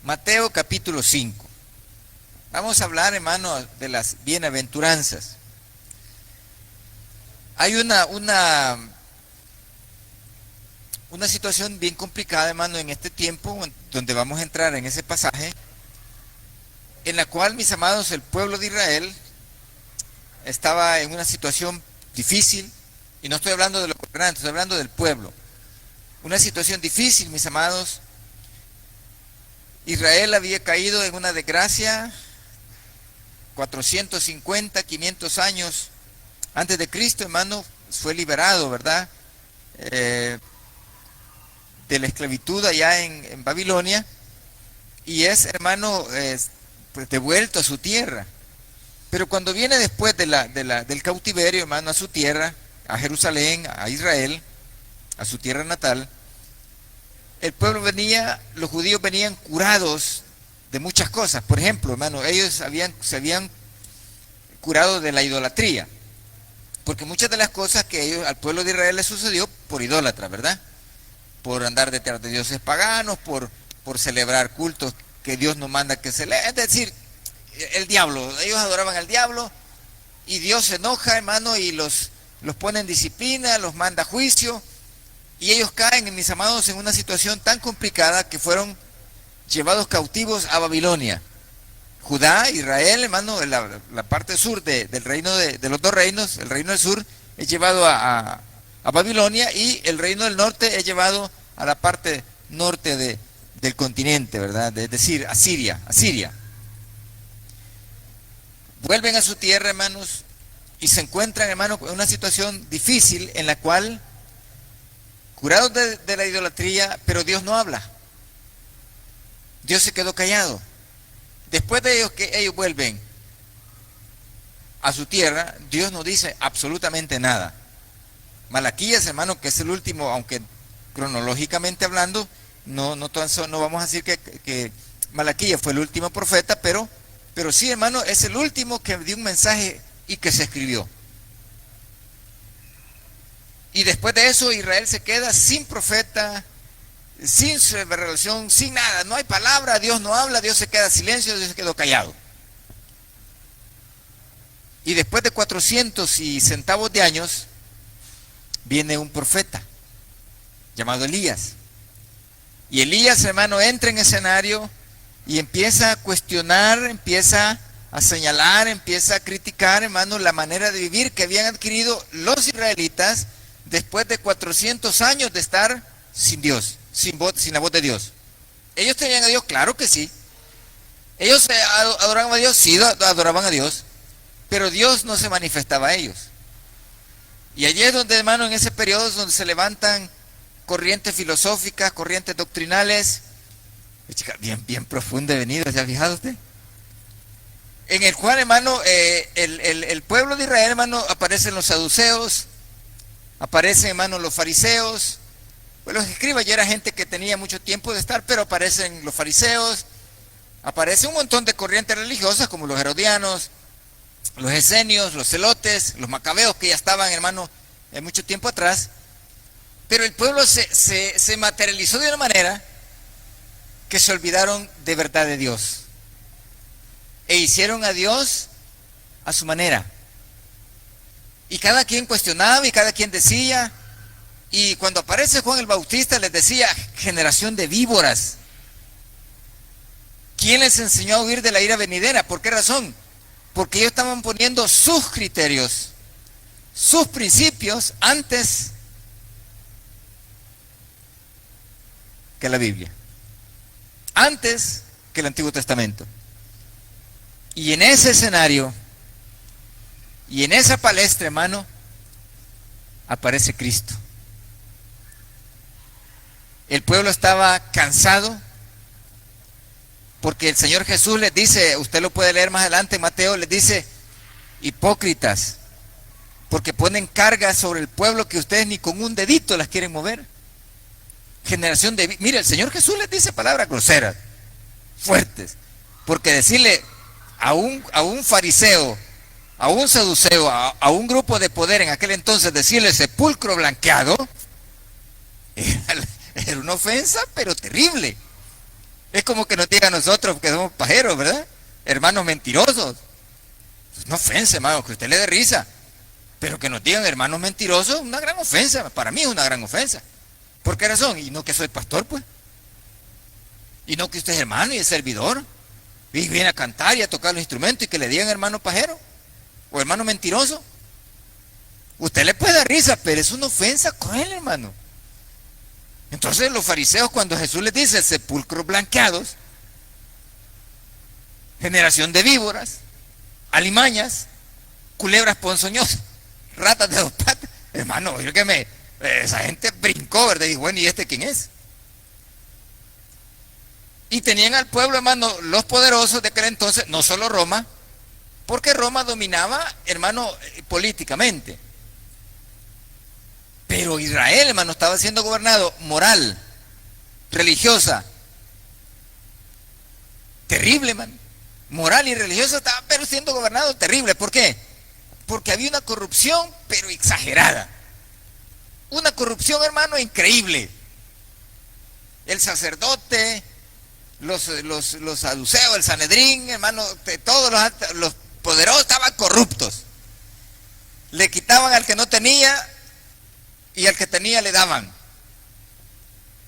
Mateo capítulo 5. Vamos a hablar, hermano, de las bienaventuranzas. Hay una situación bien complicada, hermano, en este tiempo, donde vamos a entrar en ese pasaje, en la cual, mis amados, el pueblo de Israel estaba en una situación difícil, y no estoy hablando de los gobernantes, estoy hablando del pueblo. Una situación difícil, mis amados. Israel había caído en una desgracia 450, 500 años antes de Cristo, hermano, fue liberado, ¿verdad? De la esclavitud allá en Babilonia, y es, hermano, pues devuelto a su tierra. Pero cuando viene después del cautiverio, hermano, a su tierra, a Jerusalén, a Israel, a su tierra natal, el pueblo venía, los judíos venían curados de muchas cosas. Por ejemplo, hermano, ellos se habían curado de la idolatría, porque muchas de las cosas que al pueblo de Israel le sucedió por idólatra, ¿verdad? Por andar detrás de dioses paganos, por celebrar cultos que Dios no manda que se le... Es decir, el diablo, ellos adoraban al diablo, y Dios se enoja, hermano, y los pone en disciplina, los manda a juicio, y ellos caen, mis amados, en una situación tan complicada que fueron llevados cautivos a Babilonia. Judá, Israel, hermano, la parte sur del reino de los dos reinos, el reino del sur es llevado a Babilonia, y el reino del norte es llevado a la parte norte del continente, ¿verdad? Es decir, a Siria. Vuelven a su tierra, hermanos, y se encuentran, hermanos, en una situación difícil en la cual, curados de la idolatría, pero Dios no habla. Dios se quedó callado. Después de ellos, que ellos vuelven a su tierra, Dios no dice absolutamente nada. Malaquías, hermano, que es el último, aunque cronológicamente hablando, no vamos a decir que Malaquías fue el último profeta, pero sí, hermano, es el último que dio un mensaje y que se escribió. Y después de eso, Israel se queda sin profeta, sin revelación, sin nada. No hay palabra, Dios no habla, Dios se queda en silencio, Dios se quedó callado. Y después de 400 y centavos de años, viene un profeta llamado Elías. Y Elías, hermano, entra en escenario y empieza a cuestionar, empieza a señalar, empieza a criticar, hermano, la manera de vivir que habían adquirido los israelitas después de 400 años de estar sin Dios, sin la voz de Dios. ¿Ellos tenían a Dios? Claro que sí. ¿Ellos adoraban a Dios? Sí, adoraban a Dios, pero Dios no se manifestaba a ellos. Y allí es donde, hermano, en ese periodo es donde se levantan corrientes filosóficas, corrientes doctrinales, bien profunda y venida, ¿se ha fijado usted? En el cual, hermano, el pueblo de Israel, hermano, aparecen los saduceos, aparecen, hermano, los fariseos. Pues los escribas ya era gente que tenía mucho tiempo de estar, pero aparecen los fariseos, aparece un montón de corrientes religiosas como los herodianos, los esenios, los celotes, los macabeos, que ya estaban, hermano, mucho tiempo atrás. Pero el pueblo se materializó de una manera que se olvidaron de verdad de Dios, e hicieron a Dios a su manera. Y cada quien cuestionaba y cada quien decía, y cuando aparece Juan el Bautista les decía: generación de víboras, ¿quién les enseñó a huir de la ira venidera? ¿Por qué razón? Porque ellos estaban poniendo sus criterios, sus principios antes que la Biblia, antes que el Antiguo Testamento. Y en ese escenario y en esa palestra, hermano, aparece Cristo. El pueblo estaba cansado, porque el Señor Jesús les dice, usted lo puede leer más adelante en Mateo, les dice: hipócritas, porque ponen cargas sobre el pueblo que ustedes ni con un dedito las quieren mover. Generación de... Mire, el Señor Jesús les dice palabras groseras, fuertes, porque decirle a un fariseo, a un saduceo, a un grupo de poder en aquel entonces, decirle sepulcro blanqueado, era una ofensa, pero terrible. Es como que nos digan a nosotros que somos pajeros, ¿verdad? Hermanos mentirosos. Es una ofensa, hermano, que usted le dé risa. Pero que nos digan hermanos mentirosos es una gran ofensa. Para mí es una gran ofensa. ¿Por qué razón? Y no que soy pastor, pues. Y no que usted es hermano y es servidor. Y viene a cantar y a tocar los instrumentos y que le digan hermano pajero o hermano mentiroso. Usted le puede dar risa, pero es una ofensa cruel, hermano. Entonces los fariseos, cuando Jesús les dice sepulcros blanqueados, generación de víboras, alimañas, culebras ponzoñosas, ratas de dos patas, hermano, oígame, esa gente brincó, ¿verdad? Y dijo, bueno, ¿y este quién es? Y tenían al pueblo, hermano, los poderosos de aquel entonces, no solo Roma, porque Roma dominaba, hermano, políticamente. Pero Israel, hermano, estaba siendo gobernado moral, religiosa. Terrible, hermano. Moral y religiosa estaba pero siendo gobernado terrible. ¿Por qué? Porque había una corrupción, pero exagerada. Una corrupción, hermano, increíble. El sacerdote, los saduceos, el Sanedrín, hermano, todos los poderosos estaban corruptos. Le quitaban al que no tenía y al que tenía le daban.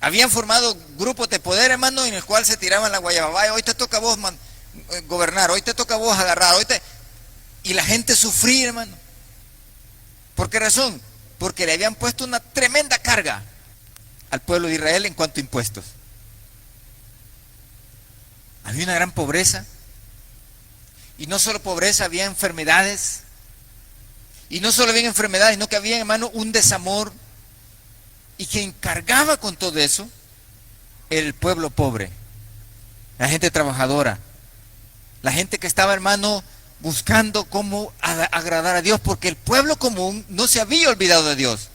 Habían formado grupos de poder, hermano, en el cual se tiraban la guayababaya. Hoy te toca a vos gobernar, hoy te toca a vos agarrar, y la gente sufría, hermano. ¿Por qué razón? Porque le habían puesto una tremenda carga al pueblo de Israel en cuanto a impuestos. Había una gran pobreza. Y no solo pobreza, había enfermedades. Y no solo había enfermedades, sino que había, hermano, un desamor. Y quien cargaba con todo eso, el pueblo pobre, la gente trabajadora, la gente que estaba, hermano, buscando cómo agradar a Dios, porque el pueblo común no se había olvidado de Dios.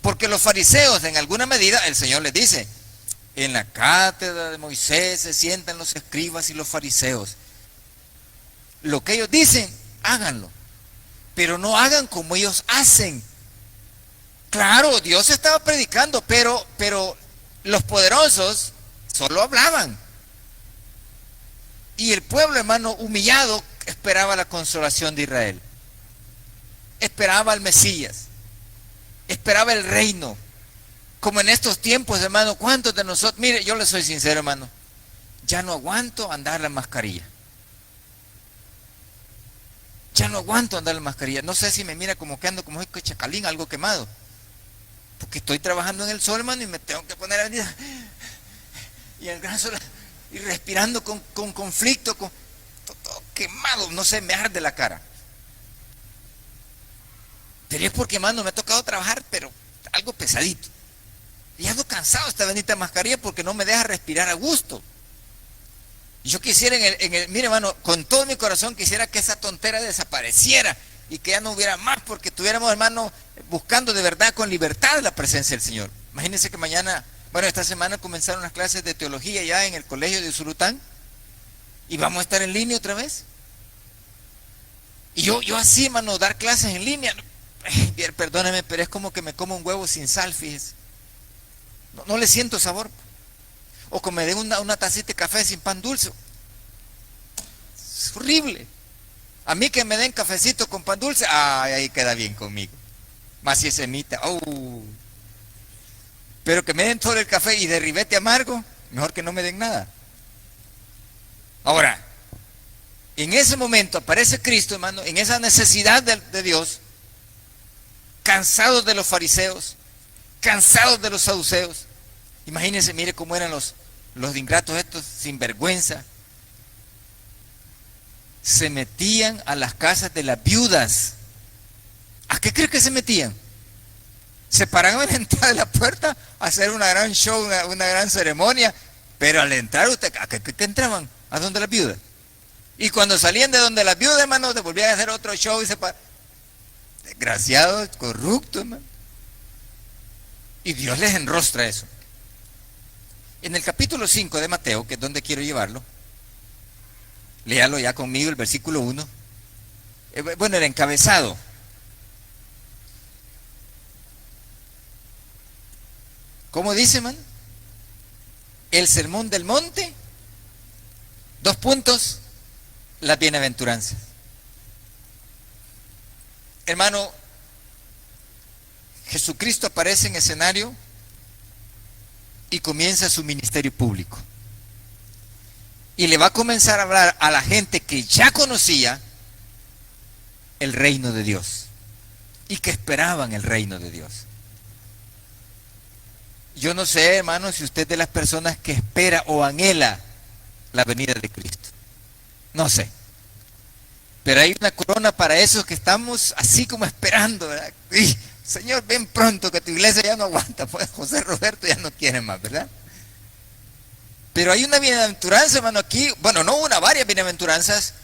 Porque los fariseos, en alguna medida, el Señor les dice, en la cátedra de Moisés se sientan los escribas y los fariseos. Lo que ellos dicen, háganlo, pero no hagan como ellos hacen. Claro, Dios estaba predicando, pero los poderosos solo hablaban. Y el pueblo, hermano, humillado, esperaba la consolación de Israel. Esperaba al Mesías. Esperaba el reino. Como en estos tiempos, hermano, ¿cuántos de nosotros? Mire, yo le soy sincero, hermano. Ya no aguanto andar la mascarilla. Ya no aguanto andar la mascarilla. No sé si me mira como que ando como chacalín, algo quemado. Porque estoy trabajando en el sol, hermano, y me tengo que poner a venir. Y el gran sol, y respirando con conflicto, todo quemado, no sé, me arde la cara. Pero es porque, hermano, me ha tocado trabajar, pero algo pesadito. Y ando cansado esta bendita mascarilla porque no me deja respirar a gusto. Y yo quisiera mire, hermano, con todo mi corazón quisiera que esa tontera desapareciera y que ya no hubiera más, porque estuviéramos, hermano, buscando de verdad con libertad la presencia del Señor. Imagínense que mañana, bueno, esta semana comenzaron las clases de teología ya en el colegio de Usulután y vamos a estar en línea otra vez. Y yo así, hermano, dar clases en línea, perdóneme, pero es como que me como un huevo sin sal, fíjese. No le siento sabor. O que me den una tacita de café sin pan dulce. Es horrible. A mí que me den cafecito con pan dulce, ahí queda bien conmigo. Más si es semita, pero que me den todo el café y de ribete amargo, mejor que no me den nada. Ahora, en ese momento aparece Cristo, hermano, en esa necesidad de Dios, cansados de los fariseos, cansados de los saduceos. Imagínense, mire cómo eran los ingratos estos, sinvergüenza. Se metían a las casas de las viudas. ¿A qué crees que se metían? Se paraban a la entrada de la puerta a hacer una gran show, una gran ceremonia, pero al entrar usted, ¿a qué entraban? ¿A dónde las viudas? Y cuando salían de donde las viudas, hermano, se volvían a hacer otro show y se paraban. Desgraciados, corruptos, hermano. Y Dios les enrostra eso. En el capítulo 5 de Mateo, que es donde quiero llevarlo, léalo ya conmigo, el versículo 1. Bueno, el encabezado. ¿Cómo dice, man? El sermón del monte 2 puntos, las bienaventuranzas. Hermano, Jesucristo aparece en escenario y comienza su ministerio público. Y le va a comenzar a hablar a la gente que ya conocía el reino de Dios y que esperaban el reino de Dios. Yo no sé, hermano, si usted es de las personas que espera o anhela la venida de Cristo. No sé. Pero hay una corona para esos que estamos así como esperando, ¿verdad? Y, Señor, ven pronto, que tu iglesia ya no aguanta. Pues José Roberto ya no quiere más, ¿verdad? Pero hay una bienaventuranza, hermano, aquí. Bueno, no una, varias bienaventuranzas.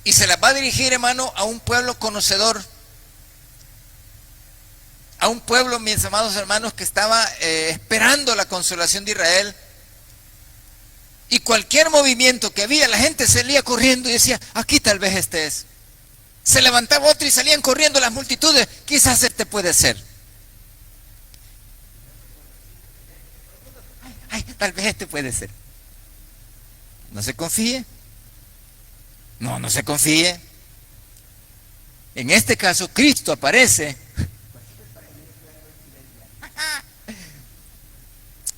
Y se las va a dirigir, hermano, a un pueblo conocedor. A un pueblo, mis amados hermanos, que estaba esperando la consolación de Israel. Y cualquier movimiento que había, la gente salía corriendo y decía, aquí tal vez este es. Se levantaba otro y salían corriendo las multitudes, quizás este puede ser. Ay, tal vez este puede ser. No se confíe. No se confíe. En este caso, Cristo aparece.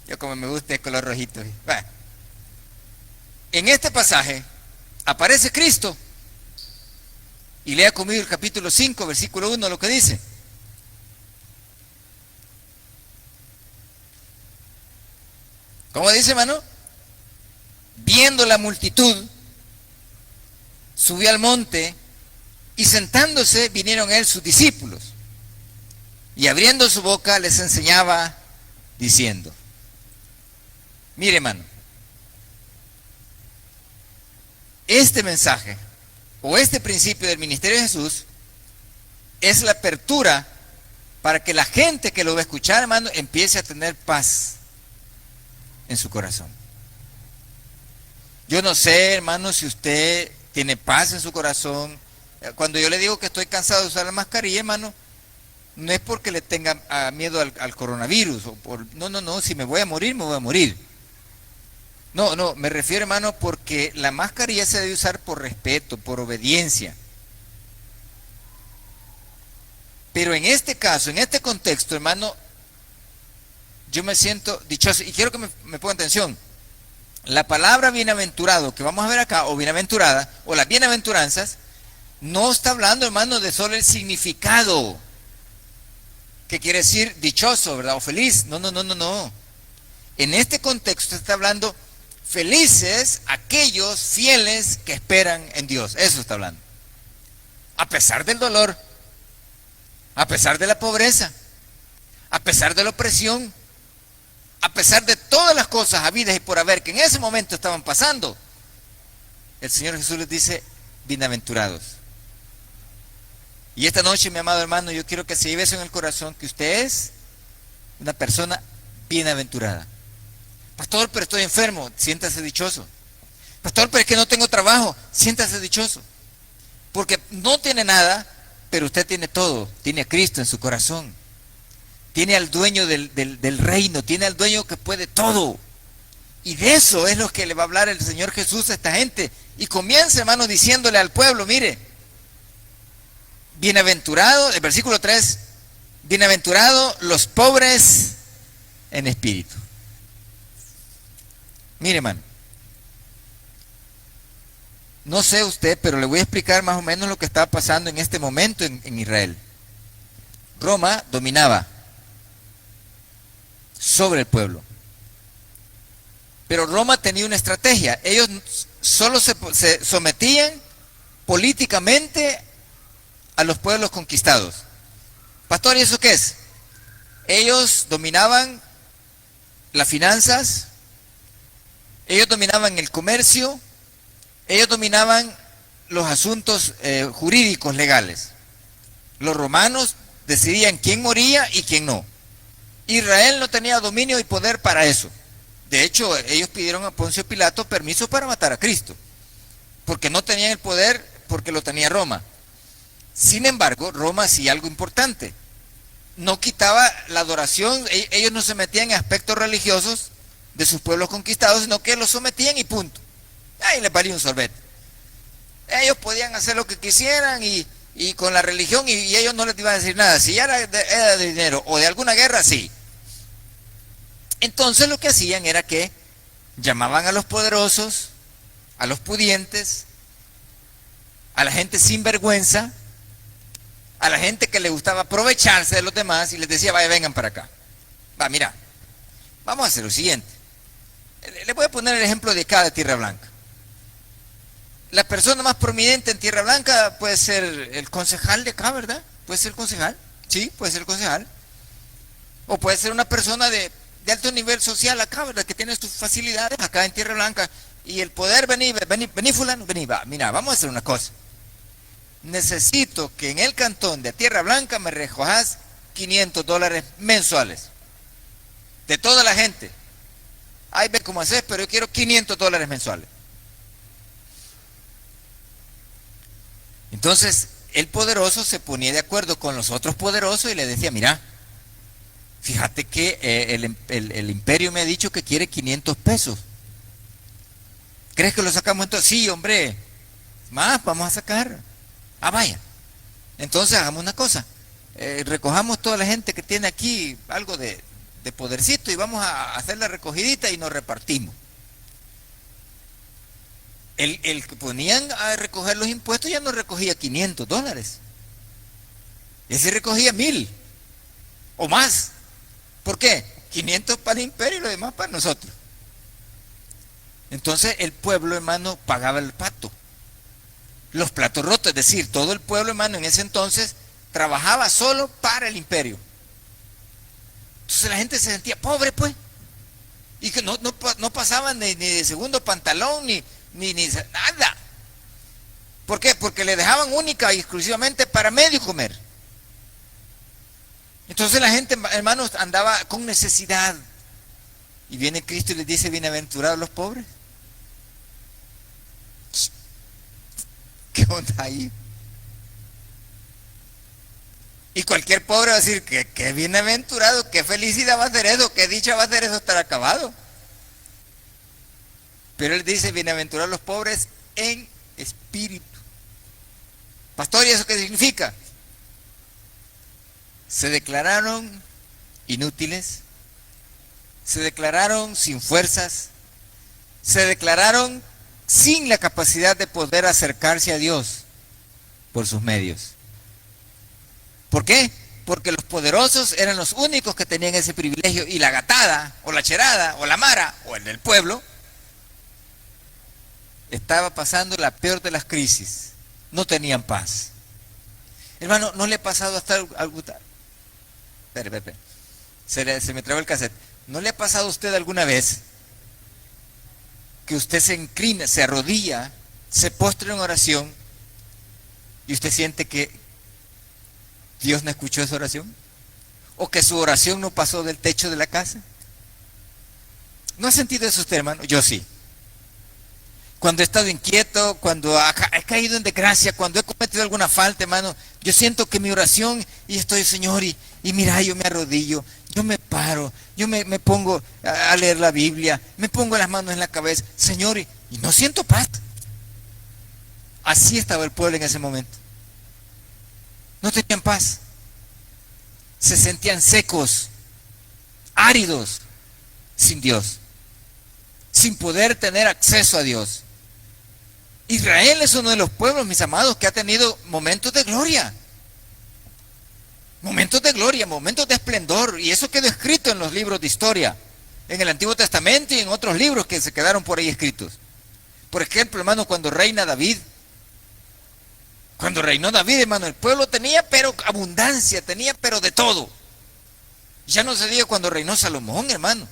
Yo como me gusta el color rojito. Bueno. En este pasaje aparece Cristo. Y lea conmigo el capítulo 5, versículo 1, lo que dice. ¿Cómo dice, hermano? Viendo la multitud, subió al monte y sentándose vinieron a él sus discípulos. Y abriendo su boca les enseñaba diciendo. Mire, hermano. Este mensaje o este principio del ministerio de Jesús es la apertura para que la gente que lo va a escuchar, hermano, empiece a tener paz en su corazón. Yo no sé, hermano, si usted tiene paz en su corazón. Cuando yo le digo que estoy cansado de usar la mascarilla, hermano, no es porque le tenga miedo al coronavirus. No, si me voy a morir, me voy a morir. No, me refiero, hermano, porque la mascarilla se debe usar por respeto, por obediencia. Pero en este caso, en este contexto, hermano, yo me siento dichoso. Y quiero que me pongan atención. La palabra bienaventurado que vamos a ver acá, o bienaventurada, o las bienaventuranzas, no está hablando, hermano, de solo el significado, que quiere decir dichoso, ¿verdad? O feliz. No. En este contexto está hablando felices aquellos fieles que esperan en Dios. Eso está hablando. A pesar del dolor, a pesar de la pobreza, a pesar de la opresión, a pesar de todas las cosas habidas y por haber que en ese momento estaban pasando, el Señor Jesús les dice, bienaventurados. Y esta noche, mi amado hermano, yo quiero que se lleve eso en el corazón, que usted es una persona bienaventurada. Pastor, pero estoy enfermo, siéntase dichoso. Pastor, pero es que no tengo trabajo, siéntase dichoso. Porque no tiene nada, pero usted tiene todo. Tiene a Cristo en su corazón. Tiene al dueño del reino, tiene al dueño que puede todo. Y de eso es lo que le va a hablar el Señor Jesús a esta gente. Y comienza, hermano, diciéndole al pueblo, mire, bienaventurado, el versículo 3, bienaventurado los pobres en espíritu. Mire, hermano, no sé usted, pero le voy a explicar más o menos lo que estaba pasando en este momento en Israel. Roma dominaba sobre el pueblo. Pero Roma tenía una estrategia. Ellos solo se sometían políticamente a los pueblos conquistados. Pastor, ¿y eso qué es? Ellos dominaban las finanzas, ellos dominaban el comercio, ellos dominaban los asuntos jurídicos legales. Los romanos decidían quién moría y quién no. Israel no tenía dominio y poder para eso. De hecho, ellos pidieron a Poncio Pilato permiso para matar a Cristo, porque no tenían el poder, porque lo tenía Roma. Sin embargo, Roma hacía algo importante. No quitaba la adoración, ellos no se metían en aspectos religiosos de sus pueblos conquistados, sino que los sometían y punto. Ahí les valía un sorbete. Ellos podían hacer lo que quisieran y con la religión y ellos no les iban a decir nada. Si ya era de dinero o de alguna guerra, sí. Entonces lo que hacían era que llamaban a los poderosos, a los pudientes, a la gente sin vergüenza, a la gente que le gustaba aprovecharse de los demás y les decía, vaya, vengan para acá. Va, mira, vamos a hacer lo siguiente. Les voy a poner el ejemplo de acá de Tierra Blanca. La persona más prominente en Tierra Blanca puede ser el concejal de acá, ¿verdad? Puede ser el concejal, sí, puede ser el concejal. O puede ser una persona de alto nivel social acá, ¿verdad? Que tiene sus facilidades acá en Tierra Blanca. Y el poder, vení fulano, vení, va, mira, vamos a hacer una cosa. Necesito que en el cantón de Tierra Blanca me recojas $500 mensuales. De toda la gente. Ahí ve cómo haces, pero yo quiero $500 mensuales. Entonces, el poderoso se ponía de acuerdo con los otros poderosos y le decía, mira, fíjate que el imperio me ha dicho que quiere 500 pesos. ¿Crees que lo sacamos entonces? Sí, hombre, más vamos a sacar. Ah, vaya. Entonces hagamos una cosa. Recojamos toda la gente que tiene aquí algo de podercito y vamos a hacer la recogidita y nos repartimos. El que ponían a recoger los impuestos ya no recogía $500. Ese recogía 1,000 o más. ¿Por qué? 500 para el imperio y lo demás para nosotros. Entonces el pueblo, hermano, pagaba el pato. Los platos rotos, es decir, todo el pueblo, hermano, en ese entonces trabajaba solo para el imperio. Entonces la gente se sentía pobre, pues. Y que no pasaban ni de segundo pantalón, ni nada. ¿Por qué? Porque le dejaban única y exclusivamente para medio comer. Entonces la gente, hermanos, andaba con necesidad. Y viene Cristo y les dice, bienaventurados los pobres. ¿Qué onda ahí? Y cualquier pobre va a decir, qué bienaventurado, qué felicidad va a ser eso, qué dicha va a ser eso estar acabado. Pero él dice, bienaventurados los pobres en espíritu. Pastor, ¿y eso qué significa? Se declararon inútiles, se declararon sin fuerzas, se declararon sin la capacidad de poder acercarse a Dios por sus medios. ¿Por qué? Porque los poderosos eran los únicos que tenían ese privilegio y la gatada, o la cherada, o la mara, o el del pueblo, estaba pasando la peor de las crisis. No tenían paz. Hermano, ¿no le ha pasado hasta algo? Espera. Se me trabó el cassette. ¿No le ha pasado a usted alguna vez que usted se inclina, se arrodilla, se postra en oración y usted siente que Dios no escuchó esa oración? ¿O que su oración no pasó del techo de la casa? ¿No ha sentido eso usted, hermano? Yo sí. Cuando he estado inquieto, cuando he caído en desgracia, cuando he cometido alguna falta, hermano, yo siento que mi oración, y estoy, Señor, y mira, yo me arrodillo, yo me paro, yo me pongo a leer la Biblia, me pongo las manos en la cabeza, Señor, y no siento paz. Así estaba el pueblo en ese momento. No tenían paz. Se sentían secos, áridos, sin Dios, sin poder tener acceso a Dios. Israel es uno de los pueblos, mis amados, que ha tenido momentos de gloria. Momentos de gloria, momentos de esplendor. Y eso quedó escrito en los libros de historia, en el Antiguo Testamento y en otros libros que se quedaron por ahí escritos. Por ejemplo, hermano, cuando reina David. Cuando reinó David, hermano, el pueblo tenía pero abundancia, tenía pero de todo. Ya no se diga cuando reinó Salomón, hermano.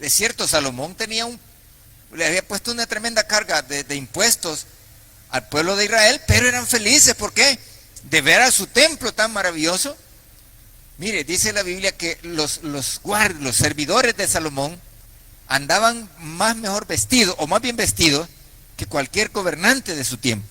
Es cierto, Salomón le había puesto una tremenda carga de impuestos al pueblo de Israel, pero eran felices. ¿Por qué? De ver a su templo tan maravilloso. Mire, dice la Biblia que los servidores de Salomón andaban mejor vestidos, o más bien vestidos, que cualquier gobernante de su tiempo.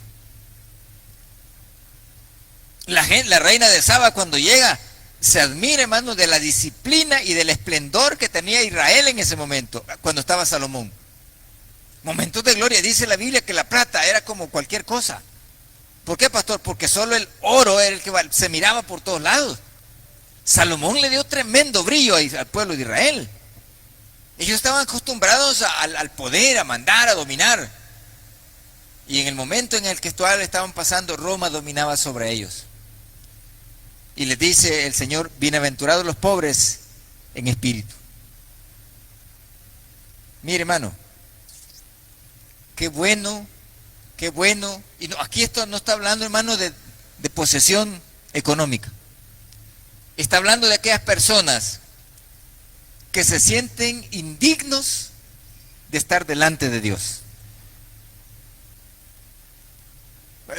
La reina de Saba, cuando llega, se admira, hermano, de la disciplina y del esplendor que tenía Israel en ese momento, cuando estaba Salomón. Momentos de gloria. Dice la Biblia que la plata era como cualquier cosa. ¿Por qué, pastor? Porque solo el oro era el que se miraba por todos lados. Salomón le dio tremendo brillo al pueblo de Israel. Ellos estaban acostumbrados al poder, a mandar, a dominar. Y en el momento en el que estaban pasando, Roma dominaba sobre ellos. Y les dice el Señor: bienaventurados los pobres en espíritu. Mire, hermano, qué bueno. Y no, aquí esto no está hablando, hermano, de posesión económica. Está hablando de aquellas personas que se sienten indignos de estar delante de Dios.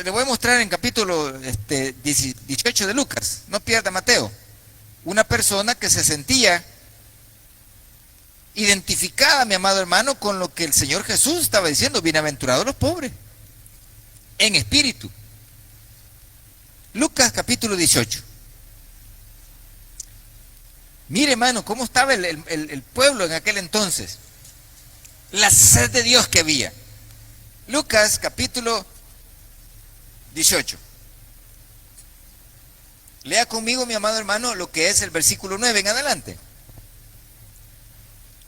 Le voy a mostrar en capítulo 18 de Lucas, no pierda Mateo, una persona que se sentía identificada, mi amado hermano, con lo que el Señor Jesús estaba diciendo: bienaventurados los pobres en espíritu. Lucas capítulo 18. Mire, hermano, cómo estaba el pueblo en aquel entonces. La sed de Dios que había. Lucas capítulo 18. Lea conmigo, mi amado hermano, lo que es el versículo 9 en adelante.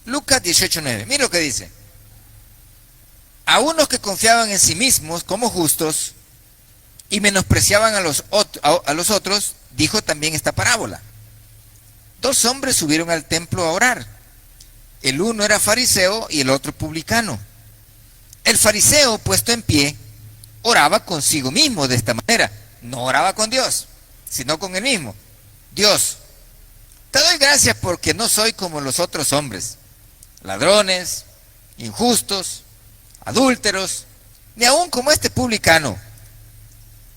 Lucas 18:9. Mire lo que dice: a unos que confiaban en sí mismos como justos y menospreciaban a los otros, dijo también esta parábola. 2 hombres subieron al templo a orar. El uno era fariseo y el otro publicano. El fariseo, puesto en pie, oraba consigo mismo de esta manera. No oraba con Dios, sino con él mismo. Dios, te doy gracias porque no soy como los otros hombres, ladrones, injustos, adúlteros, ni aun como este publicano.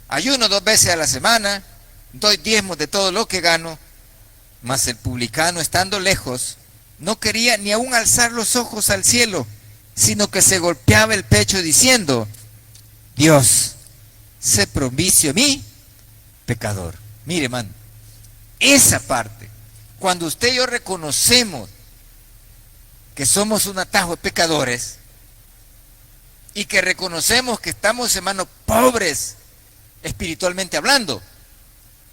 Ayuno 2 veces a la semana, doy diezmos de todo lo que gano. Mas el publicano, estando lejos, no quería ni aun alzar los ojos al cielo, sino que se golpeaba el pecho diciendo: Dios, sé propicio a mí, pecador. Mire, hermano, esa parte, cuando usted y yo reconocemos que somos un atajo de pecadores y que reconocemos que estamos, hermano, pobres espiritualmente hablando,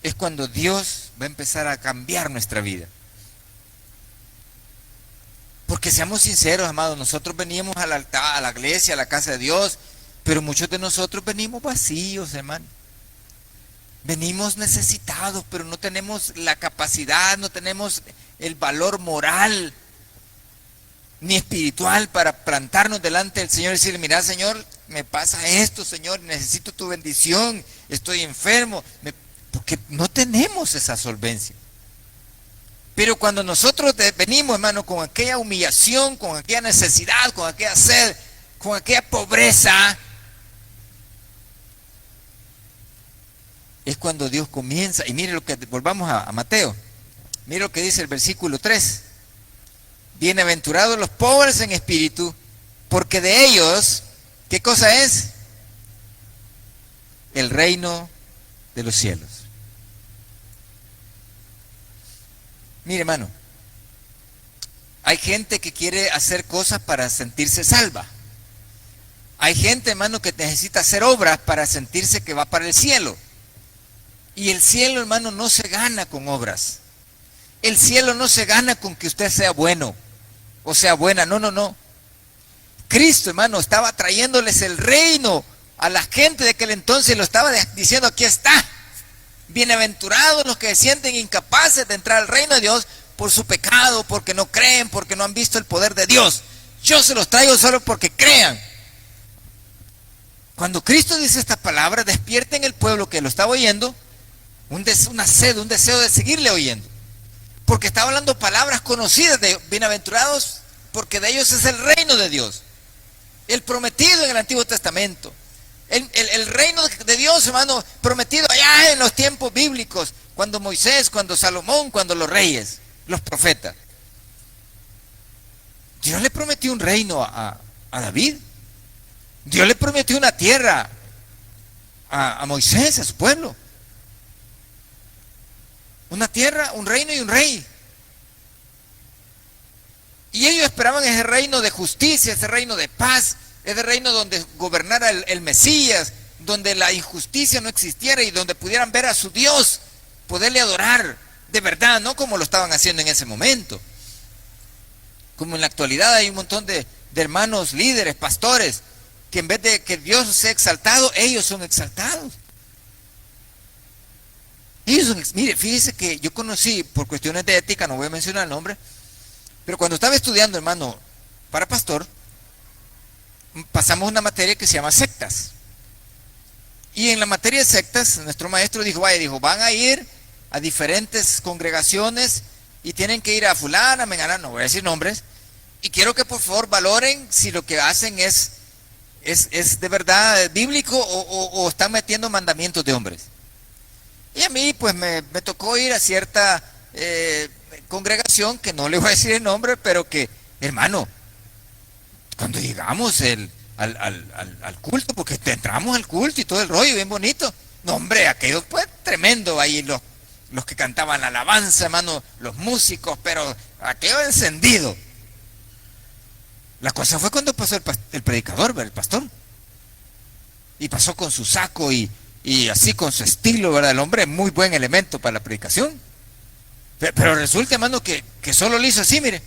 es cuando Dios va a empezar a cambiar nuestra vida. Porque seamos sinceros, amados, nosotros veníamos al altar, a la iglesia, a la casa de Dios, pero muchos de nosotros venimos vacíos, hermano. Venimos necesitados, pero no tenemos la capacidad, no tenemos el valor moral ni espiritual para plantarnos delante del Señor y decirle: mira, Señor, me pasa esto, Señor, necesito tu bendición, estoy enfermo, porque no tenemos esa solvencia. Pero cuando nosotros venimos, hermano, con aquella humillación, con aquella necesidad, con aquella sed, con aquella pobreza, es cuando Dios comienza. Y mire lo que, volvamos a Mateo, mire lo que dice el versículo 3. Bienaventurados los pobres en espíritu, porque de ellos, ¿qué cosa es? El reino de los cielos. Mire, hermano, hay gente que quiere hacer cosas para sentirse salva. Hay gente, hermano, que necesita hacer obras para sentirse que va para el cielo. Y el cielo, hermano, no se gana con obras. El cielo no se gana con que usted sea bueno o sea buena. No, no, no. Cristo, hermano, estaba trayéndoles el reino a la gente de aquel entonces. Lo estaba diciendo: aquí está. Bienaventurados los que se sienten incapaces de entrar al reino de Dios por su pecado, porque no creen, porque no han visto el poder de Dios. Yo se los traigo solo porque crean. Cuando Cristo dice esta palabra, despierta en el pueblo que lo estaba oyendo una sed, un deseo de seguirle oyendo. Porque estaba hablando palabras conocidas de bienaventurados, porque de ellos es el reino de Dios. El prometido en el Antiguo Testamento. El reino de Dios, hermano, prometido allá en los tiempos bíblicos, cuando Moisés, cuando Salomón, cuando los reyes, los profetas. Dios le prometió un reino a David. Dios le prometió una tierra a Moisés, a su pueblo. Una tierra, un reino y un rey. Y ellos esperaban ese reino de justicia, ese reino de paz, Ese reino donde gobernara el Mesías, donde la injusticia no existiera y donde pudieran ver a su Dios, poderle adorar de verdad, no como lo estaban haciendo en ese momento. Como en la actualidad hay un montón de hermanos líderes, pastores, que en vez de que Dios sea exaltado, ellos son exaltados. Mire, fíjese que yo conocí, por cuestiones de ética, no voy a mencionar el nombre, pero cuando estaba estudiando, hermano, para pastor, pasamos una materia que se llama sectas. Y en la materia de sectas, nuestro maestro dijo, van a ir a diferentes congregaciones y tienen que ir a fulana, mengana, no voy a decir nombres, y quiero que por favor valoren si lo que hacen es de verdad bíblico o están metiendo mandamientos de hombres. Y a mí pues me tocó ir a cierta congregación, que no le voy a decir el nombre, pero que, hermano, cuando llegamos al culto, porque entramos al culto y todo el rollo, bien bonito, no hombre, aquello fue tremendo, ahí los que cantaban la alabanza, hermano, los músicos, pero aquello encendido. La cosa fue cuando pasó el predicador, el pastor, y pasó con su saco y así con su estilo, ¿verdad? El hombre, muy buen elemento para la predicación. Pero resulta, hermano, que solo lo hizo así, mire.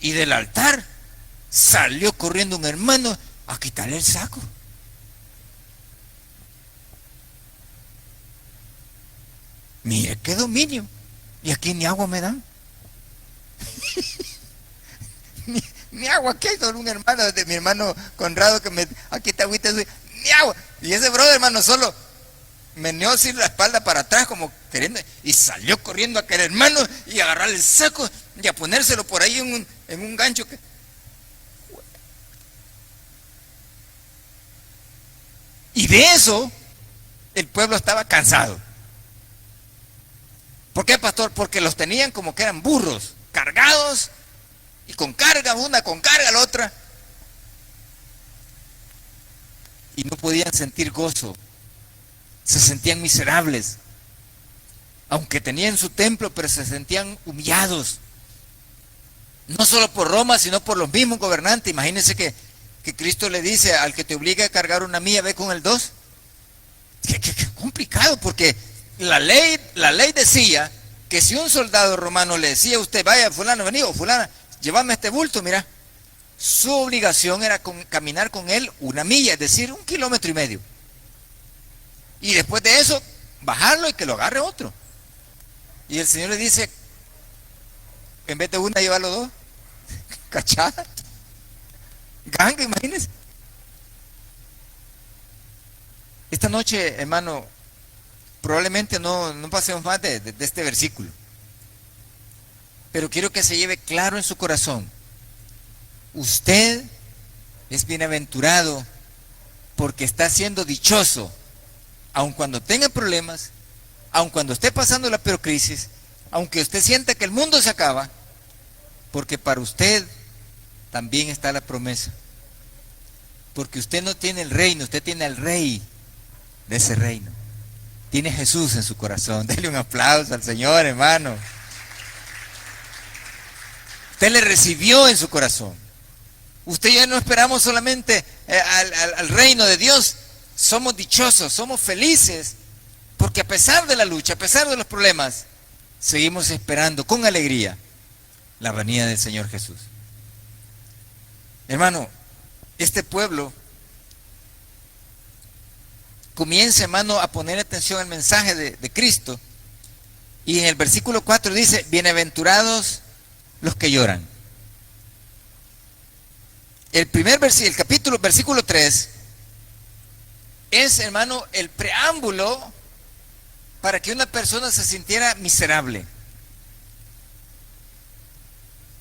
Y del altar salió corriendo un hermano a quitarle el saco. Mire, qué dominio. Y aquí ni agua me dan. ni agua. Aquí hay solo un hermano de mi hermano Conrado que aquí está agüita, ni agua. Y ese brother, hermano, solo meneó así la espalda para atrás como queriendo, y salió corriendo a aquel hermano y a agarrarle el saco y a ponérselo por ahí en un gancho que... Y de eso el pueblo estaba cansado. ¿Por qué, pastor? Porque los tenían como que eran burros, cargados y con carga, una con carga la otra, y no podían sentir gozo. Se sentían miserables, aunque tenían su templo, pero se sentían humillados, no solo por Roma, sino por los mismos gobernantes. Imagínense que Cristo le dice al que te obliga a cargar una milla, ve con el 2. Qué complicado, porque la ley decía que si un soldado romano le decía a usted, vaya fulano, vení, o fulana, llévame este bulto, mira, su obligación era caminar con él una milla, es decir, 1,5 kilómetros. Y después de eso, bajarlo y que lo agarre otro. Y el Señor le dice, en vez de una, llévalo 2. ¿Cachada? Ganga, imagínense. Esta noche, hermano, probablemente no pasemos más de este versículo. Pero quiero que se lleve claro en su corazón. Usted es bienaventurado porque está siendo dichoso, aun cuando tenga problemas, aun cuando esté pasando la peor crisis, aunque usted sienta que el mundo se acaba, porque para usted también está la promesa. Porque usted no tiene el reino, usted tiene al rey de ese reino. Tiene Jesús en su corazón. Dele un aplauso al Señor, hermano. Usted le recibió en su corazón. Usted ya no esperamos solamente al reino de Dios. Somos dichosos, somos felices, porque a pesar de la lucha, a pesar de los problemas, seguimos esperando con alegría la venida del Señor Jesús. Hermano, este pueblo comienza, hermano, a poner atención al mensaje de Cristo, y en el versículo 4 dice, bienaventurados los que lloran. El versículo 3 es, hermano, el preámbulo para que una persona se sintiera miserable.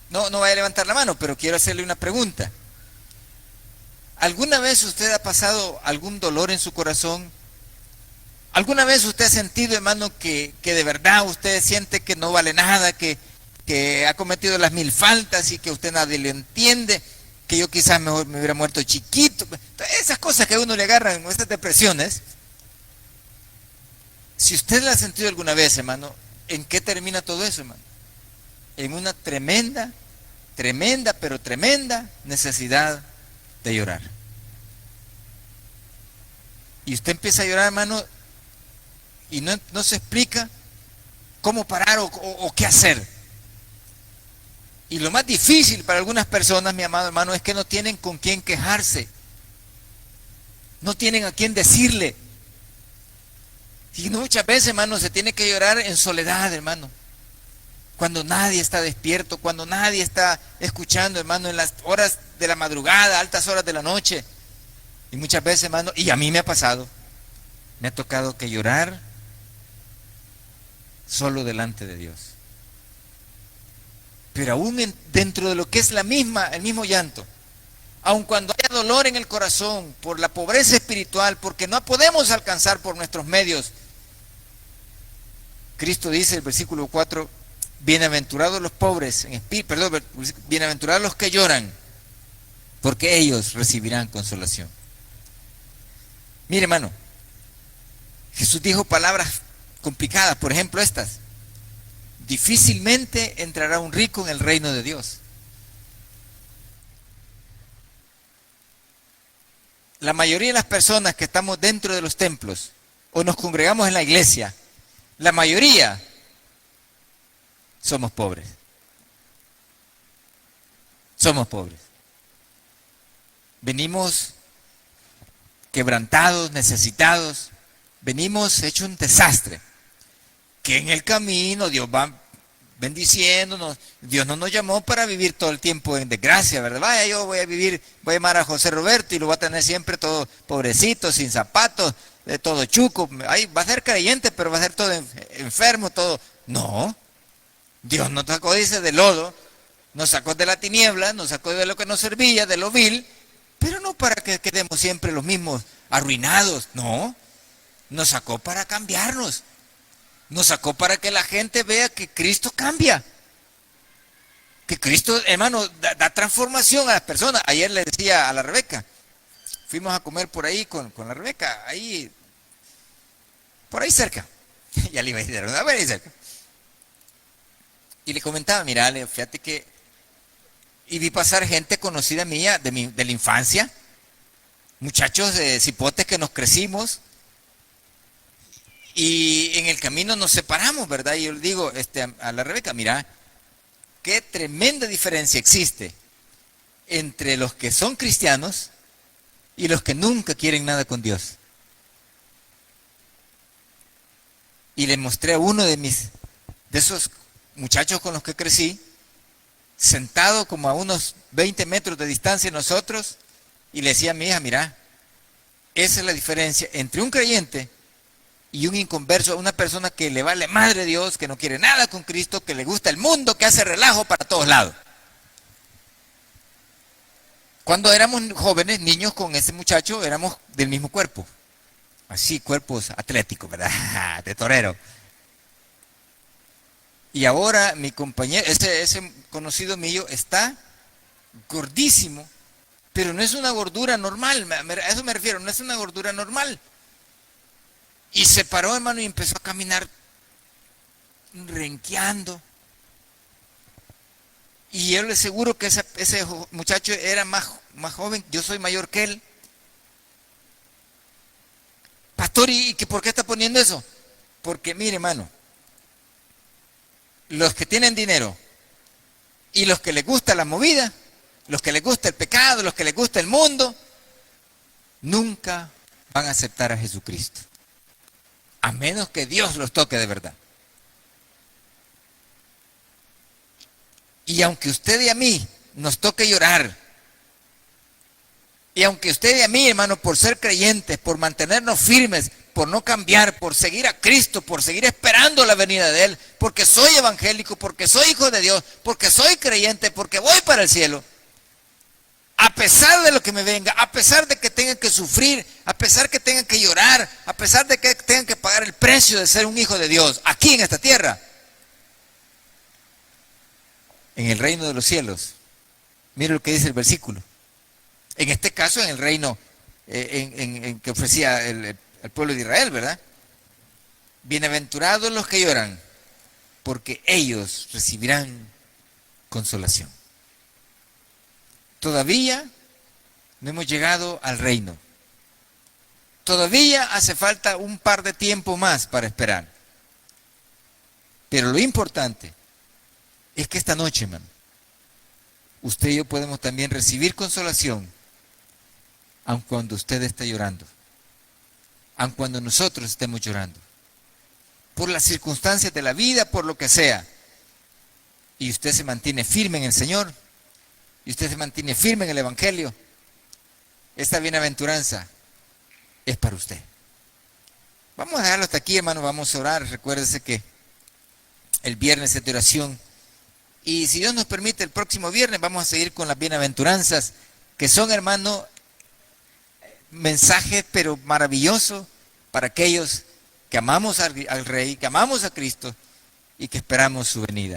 No vaya a levantar la mano, pero quiero hacerle una pregunta. ¿Alguna vez usted ha pasado algún dolor en su corazón? ¿Alguna vez usted ha sentido, hermano, que de verdad usted siente que no vale nada, que ha cometido las 1000 faltas y que usted nadie le entiende, que yo quizás mejor me hubiera muerto chiquito? Esas cosas que a uno le agarran, esas depresiones. Si usted la ha sentido alguna vez, hermano, ¿en qué termina todo eso, hermano? En una tremenda tremenda, pero tremenda necesidad de llorar. Y usted empieza a llorar, hermano, y no se explica cómo parar o qué hacer. Y lo más difícil para algunas personas, mi amado hermano, es que no tienen con quién quejarse. No tienen a quién decirle. Y muchas veces, hermano, se tiene que llorar en soledad, hermano. Cuando nadie está despierto, cuando nadie está escuchando, hermano, en las horas de la madrugada, altas horas de la noche. Y muchas veces, hermano, y a mí me ha pasado, me ha tocado que llorar solo delante de Dios. Pero aún dentro de lo que es el mismo llanto, aun cuando haya dolor en el corazón por la pobreza espiritual, porque no podemos alcanzar por nuestros medios, Cristo dice, el versículo 4, bienaventurados los pobres en espíritu, perdón, bienaventurados los que lloran, porque ellos recibirán consolación. Mire, hermano, Jesús dijo palabras complicadas, por ejemplo estas: difícilmente entrará un rico en el reino de Dios. La mayoría de las personas que estamos dentro de los templos o nos congregamos en la iglesia, la mayoría somos pobres. Somos pobres. Venimos quebrantados, necesitados, venimos hecho un desastre. Que en el camino Dios va bendiciéndonos. Dios no nos llamó para vivir todo el tiempo en desgracia, ¿verdad? Vaya, yo voy a llamar a José Roberto y lo voy a tener siempre todo pobrecito, sin zapatos, todo chuco. Ahí va a ser creyente, pero va a ser todo enfermo, todo. No. Dios nos sacó, dice, del lodo, nos sacó de la tiniebla, nos sacó de lo que nos servía, de lo vil, pero no para que quedemos siempre los mismos arruinados, no. Nos sacó para cambiarnos. Nos sacó para que la gente vea que Cristo cambia. Que Cristo, hermano, da transformación a las personas. Ayer le decía a la Rebeca, fuimos a comer por ahí con la Rebeca, ahí, por ahí cerca. Ya le iba a decir, a ver ahí cerca. Y le comentaba, mira, fíjate que, y vi pasar gente conocida mía de la infancia, muchachos cipotes que nos crecimos, y en el camino nos separamos, ¿verdad? Y yo le digo a la Rebeca, mira, qué tremenda diferencia existe entre los que son cristianos y los que nunca quieren nada con Dios. Y le mostré a uno de esos muchachos con los que crecí, sentado como a unos 20 metros de distancia de nosotros, y le decía a mi hija, mira, esa es la diferencia entre un creyente y un inconverso, una persona que le vale madre Dios, que no quiere nada con Cristo, que le gusta el mundo, que hace relajo para todos lados. Cuando éramos jóvenes, niños, con ese muchacho, éramos del mismo cuerpo. Así, cuerpos atléticos, ¿verdad? De torero. Y ahora mi compañero, ese conocido mío, está gordísimo, pero no es una gordura normal, a eso me refiero, no es una gordura normal. Y se paró, hermano, y empezó a caminar renqueando. Y yo le aseguro que ese muchacho era más joven, yo soy mayor que él. Pastor, ¿y por qué está poniendo eso? Porque, mire, hermano, los que tienen dinero y los que les gusta la movida, los que les gusta el pecado, los que les gusta el mundo, nunca van a aceptar a Jesucristo. A menos que Dios los toque de verdad. Y aunque usted y a mí nos toque llorar, y aunque usted y a mí, hermano, por ser creyentes, por mantenernos firmes, por no cambiar, por seguir a Cristo, por seguir esperando la venida de Él, porque soy evangélico, porque soy hijo de Dios, porque soy creyente, porque voy para el cielo, a pesar de lo que me venga, a pesar de que tengan que sufrir, a pesar que tengan que llorar, a pesar de que tengan que pagar el precio de ser un hijo de Dios aquí en esta tierra, en el reino de los cielos, mire lo que dice el versículo. En este caso, en el reino en que ofrecía el pueblo de Israel, ¿verdad? Bienaventurados los que lloran, porque ellos recibirán consolación. Todavía no hemos llegado al reino. Todavía hace falta un par de tiempo más para esperar. Pero lo importante es que esta noche, hermano, usted y yo podemos también recibir consolación, aun cuando usted esté llorando, aun cuando nosotros estemos llorando, por las circunstancias de la vida, por lo que sea, y usted se mantiene firme en el Señor, y usted se mantiene firme en el Evangelio. Esta bienaventuranza es para usted. Vamos a dejarlo hasta aquí, hermano, vamos a orar. Recuérdese que el viernes es de oración, y si Dios nos permite, el próximo viernes vamos a seguir con las bienaventuranzas, que son, hermano, mensajes pero maravillosos para aquellos que amamos al Rey, que amamos a Cristo y que esperamos su venida.